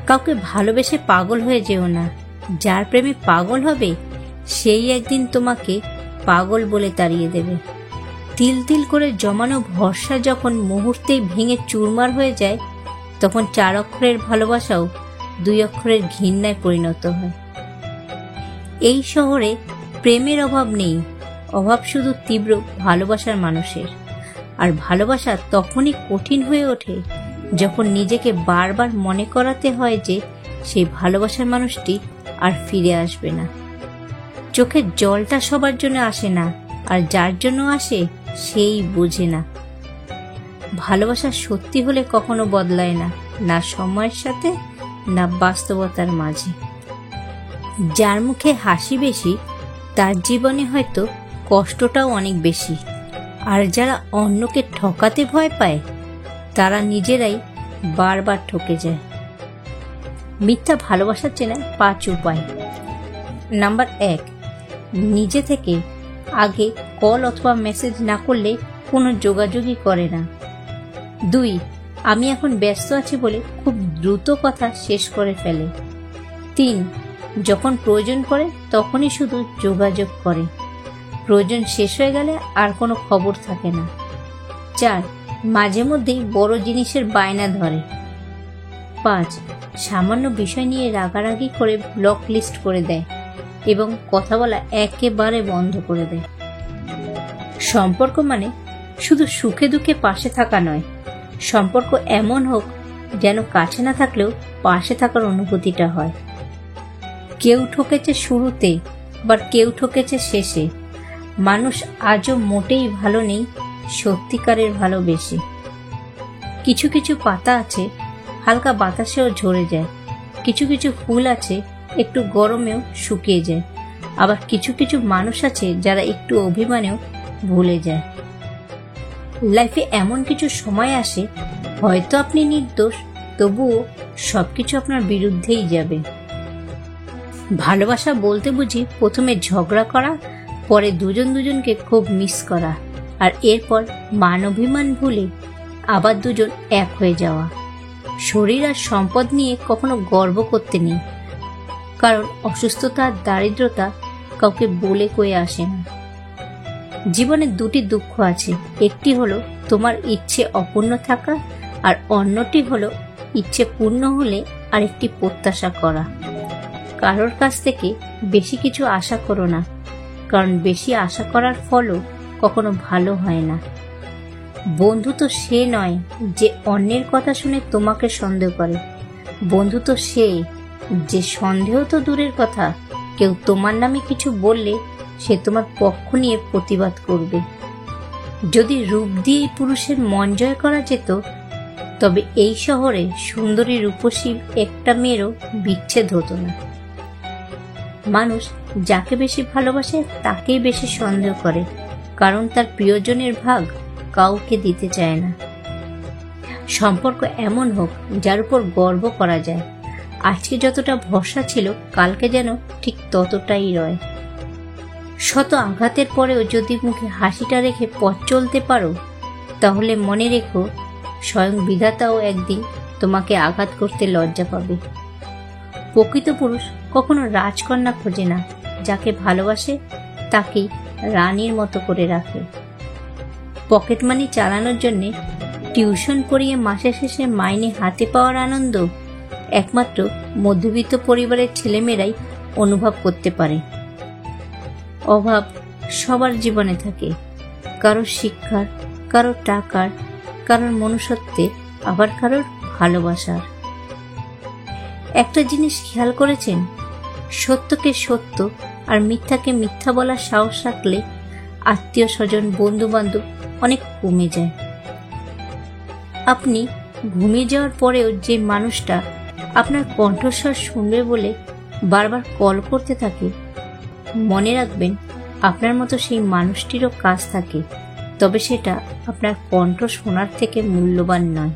কাউকে ভালোবেসে পাগল হয়ে যেও না। যার প্রেমে পাগল হবে সেই একদিন তোমাকে পাগল বলে তাড়িয়ে দেবে। তিল তিল করে জমানো ভরসা যখন মুহূর্তেই ভেঙে চুরমার হয়ে যায়, তখন 4 অক্ষরের ভালোবাসাও 2 অক্ষরের ঘৃণায় পরিণত হয়। এই শহরে প্রেমের অভাব নেই, অভাব শুধু তীব্র ভালোবাসার মানুষের। আর ভালোবাসা তখনই কঠিন হয়ে ওঠে যখন নিজেকে বারবার মনে করাতে হয় যে সেই ভালোবাসার মানুষটি আর ফিরে আসবে না। চোখের জলটা সবার জন্য আসে না, আর যার জন্য আসে সেই বোঝে না। ভালোবাসা সত্যি হলে কখনো বদলায় না, না সময়ের সাথে না বাস্তবতার মাঝে। যার মুখে হাসি বেশি তার জীবনে হয়তো কষ্টটাও অনেক বেশি। আর যারা অন্যকে ঠকাতে ভয় পায় তারা নিজেরাই বারবার ঠকে যায়। মিথ্যা ভালোবাসা চেনার 5 উপায়। নাম্বার 1, নিজে থেকে আগে কল অথবা মেসেজ না করলে কোনো যোগাযোগই করে না। 2, আমি এখন ব্যস্ত আছি বলে খুব দ্রুত কথা শেষ করে ফেলে। 3, যখন প্রয়োজন পড়ে তখনই শুধু যোগাযোগ করে, প্রয়োজন শেষ হয়ে গেলে আর কোনো খবর থাকে না। 4, মাঝে মধ্যেই বড় জিনিসের বায়না ধরে। 5, সামান্য বিষয় নিয়ে রাগারাগি করে ব্লক লিস্ট করে দেয় এবং কথা বলা একেবারে বন্ধ করে দেয়। সম্পর্ক মানে শুধু সুখে দুঃখে পাশে থাকা নয়, সম্পর্ক এমন হোক যেন কাছে না থাকলেও পাশে থাকার অনুভূতিটা হয়। কেউ ঠকেছে শুরুতে, আবার কেউ ঠকেছে শেষে। মানুষ আজও মোটেই ভালো নেই, সত্যিকারের ভালোবেসে। কিছু কিছু পাতা আছে হালকা বাতাসেও ঝরে যায়, কিছু কিছু ফুল আছে একটু গরমেও শুকিয়ে যায়, আবার কিছু কিছু মানুষ আছে যারা একটু অভিমানেও ভুলে যায়। লাইফে এমন কিছু সময় আসে হয়তো আপনি নির্দোষ, তবুও সবকিছু আপনার বিরুদ্ধেই যাবে। ভালোবাসা বলতে বুঝি প্রথমে ঝগড়া করা, পরে দুজন দুজনকে খুব মিস করা, আর এরপর মান অভিমান ভুলে আবার দুজন এক হয়ে যাওয়া। শরীর আর সম্পদ নিয়ে কখনো গর্ব করতে নেই, কারণ অসুস্থতা আর দারিদ্রতা কাউকে বলে কয়ে আসে না। জীবনে 2টি দুঃখ আছে, একটি হলো তোমার ইচ্ছে অপূর্ণ থাকা, আর অন্যটি হলো ইচ্ছে পূর্ণ হলে আরেকটি প্রত্যাশা করা। কারোর কাছ থেকে বেশি কিছু আশা করো না, কারণ বেশি আশা করার ফলও কখনো ভালো হয় না। বন্ধু তো সে নয় যে অন্যের কথা শুনে তোমাকে সন্দেহ করে, বন্ধু তো সে যে সন্দেহ তো দূরের কথা, কেউ তোমার নামে কিছু বললে সে তোমার পক্ষ নিয়ে প্রতিবাদ করবে। যদি রূপ দিয়ে পুরুষের মন জয় করা যেত, তবে এই শহরে সুন্দরী রূপসী একটা মেয়েরও বিচ্ছেদ হতো না। মানুষ যাকে বেশি ভালোবাসে তাকেই বেশি সন্দেহ করে, কারণ তার প্রিয়জনের ভাগ কাউকে দিতে চায় না। সম্পর্ক এমন হোক যার উপর গর্ব করা যায়, আজকে যতটা ভরসা ছিল কালকে যেন ঠিক ততটাই রয়। শত আঘাতের পরেও যদি মুখে হাসিটা রেখে পথ চলতে পারো, তাহলে মনে রেখো স্বয়ং বিধাতাও একদিন তোমাকে আঘাত করতে লজ্জা পাবে। প্রকৃত পুরুষ কখনো রাজকন্যা খোঁজে না, যাকে ভালোবাসে তাকেই রানীর মতো করে রাখে। পকেট মানি চালানোর জন্যে টিউশন পড়িয়ে মাসের শেষে মাইনে হাতে পাওয়ার আনন্দ একমাত্র মধ্যবিত্ত পরিবারের ছেলেমেয়েরাই অনুভব করতে পারে। অভাব সবার জীবনে থাকে, কারোর শিক্ষার, কারোর টাকার, কারোর মনুষ্যত্বের, আবার কারোর ভালোবাসার। একটা জিনিস খেয়াল করেছেন, সত্যকে সত্য আর মিথ্যাকে মিথ্যা বলার সাহস রাখলে আত্মীয় স্বজন বন্ধু বান্ধব অনেক কমে যায়। আপনি ঘুমিয়ে যাওয়ার পরেও যে মানুষটা আপনার কণ্ঠস্বর শুনবে বলে বারবার কল করতে থাকে, মনে রাখবেন আপনার মতো সেই মানুষটিরও কাজ থাকে, তবে সেটা আপনার কণ্ঠ শোনার থেকে মূল্যবান নয়।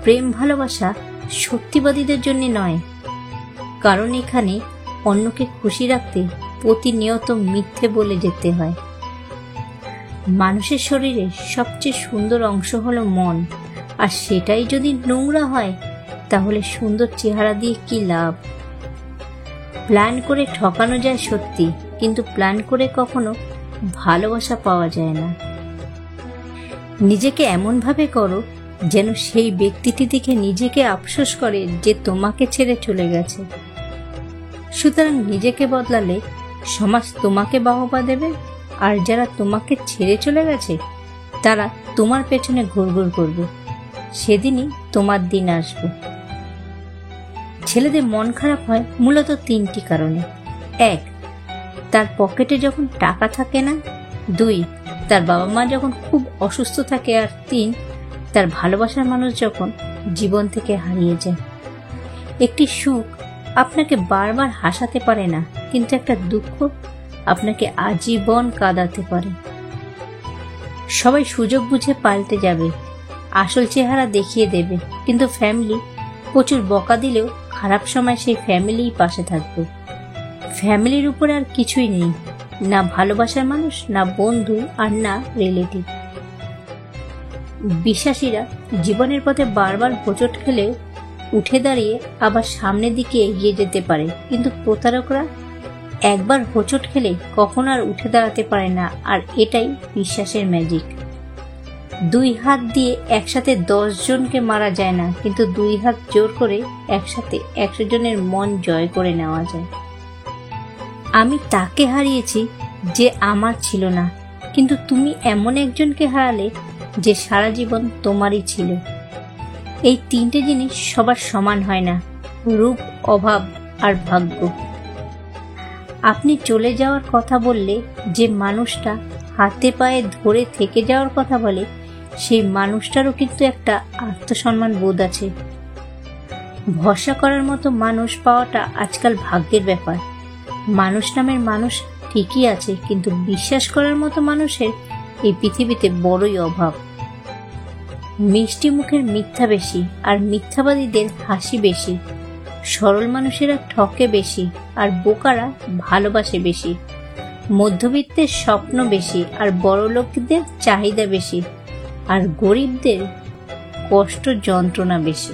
প্রেম ভালোবাসা সত্যিবাদীদের জন্য নয়, কারণ এখানে অন্যকে খুশি রাখতে প্রতিনিয়ত মিথ্যে বলে যেতে হয়। মানুষের শরীরে সবচেয়ে সুন্দর অংশ হলো মন, আর সেটাই যদি নোংরা হয় তাহলে সুন্দর চেহারা দিয়ে কি লাভ? প্ল্যান করে ঠকানো যায় সত্যি, কিন্তু প্ল্যান করে কখনো ভালোবাসা পাওয়া যায় না। নিজেকে এমনভাবে করো যেন সেই ব্যক্তিটি দেখে নিজেকে আফসোস করে যে তোমাকে ছেড়ে চলে গেছে। সুতরাং নিজেকে বদলালে সমাজ তোমাকে বাহবা দেবে, আর যারা তোমাকে ছেড়ে চলে গেছে তারা তোমার পেছনে ঘুরঘুর করবে। সেদিনই তোমার দিন আসবে। ছেলেদের মন খারাপ হয় মূলত 3টি কারণে। 1, তার পকেটে যখন টাকা থাকে না। 2, তার বাবা মা যখন খুব অসুস্থ থাকে। আর 3, তার ভালোবাসার মানুষ যখন জীবন থেকে হারিয়ে যায়। একটি সুখ আপনাকে বারবার হাসাতে পারে না, কিন্তু একটা দুঃখ আপনাকে আজীবন কাঁদাতে পারে। সবাই সুযোগ বুঝে পাল্টে যাবে, আসল চেহারা দেখিয়ে দেবে, কিন্তু ফ্যামিলি প্রচুর বকা দিলেও খারাপ সময় সেই ফ্যামিলিই পাশে থাকবে। ফ্যামিলির উপরে আর কিছুই নেই, না ভালোবাসার মানুষ, না বন্ধু, আর না রিলেটিভ। বিশ্বাসীরা জীবনের পথে বারবার হোঁচট খেলেও উঠে দাঁড়িয়ে আবার সামনের দিকে এগিয়ে যেতে পারে, কিন্তু প্রতারকরা একবার হোঁচট খেলে কখনো আর উঠে দাঁড়াতে পারে না। আর এটাই বিশ্বাসের ম্যাজিক। 2 হাত দিয়ে একসাথে 10 জনকে মারা যায় না, কিন্তু 2 হাত জোর করে একসাথে 100 জনের মন জয় করে নেওয়া যায়। আমি তাকে হারিয়েছি যে আমার ছিল না, কিন্তু তুমি এমন একজনকে হারালে যে সারা জীবন তোমারই ছিল। এই 3টে জিনিস সবার সমান হয় না, রূপ, অভাব আর ভাগ্য। আপনি চলে যাওয়ার কথা বললে যে মানুষটা হাতে পায়ে ধরে থেকে যাওয়ার কথা বলে, সেই মানুষটারও কিন্তু একটা আত্মসম্মান বোধ আছে। ভরসা করার মতো মানুষ পাওয়াটা আজকাল ভাগ্যের ব্যাপার। মানুষ নামের মানুষ ঠিকই আছে, কিন্তু বিশ্বাস করার মতো মানুষের এই পৃথিবীতে বড়ই অভাব। মিষ্টি মুখের মিথ্যা বেশি, আর মিথ্যাবাদীদের হাসি বেশি। সরল মানুষেরা ঠকে বেশি, আর বোকারা ভালোবাসে বেশি। মধ্যবিত্তের স্বপ্ন বেশি, আর বড়লোকদের চাহিদা বেশি। আর গরিবদের কষ্ট যন্ত্রণা বেশি।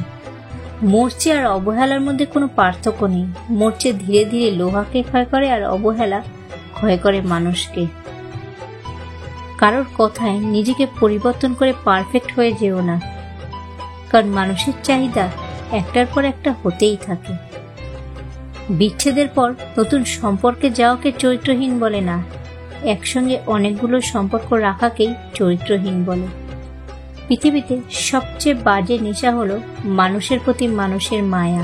মরচে আর অবহেলার মধ্যে কোনো পার্থক্য নেই। মরচে ধীরে ধীরে লোহাকে ক্ষয় করে, আর অবহেলা ক্ষয় করে মানুষকে। কারোর কথায় নিজেকে পরিবর্তন করে পারফেক্ট হয়ে যেও না, কারণ মানুষের চাহিদা একটার পর একটা হতেই থাকে। বিচ্ছেদের পর নতুন সম্পর্কে যাওয়াকে চরিত্রহীন বলে না, একসঙ্গে অনেকগুলো সম্পর্ক রাখাকেই চরিত্রহীন বলে। পৃথিবীতে সবচেয়ে বাজে নেশা হলো মানুষের প্রতি মানুষের মায়া।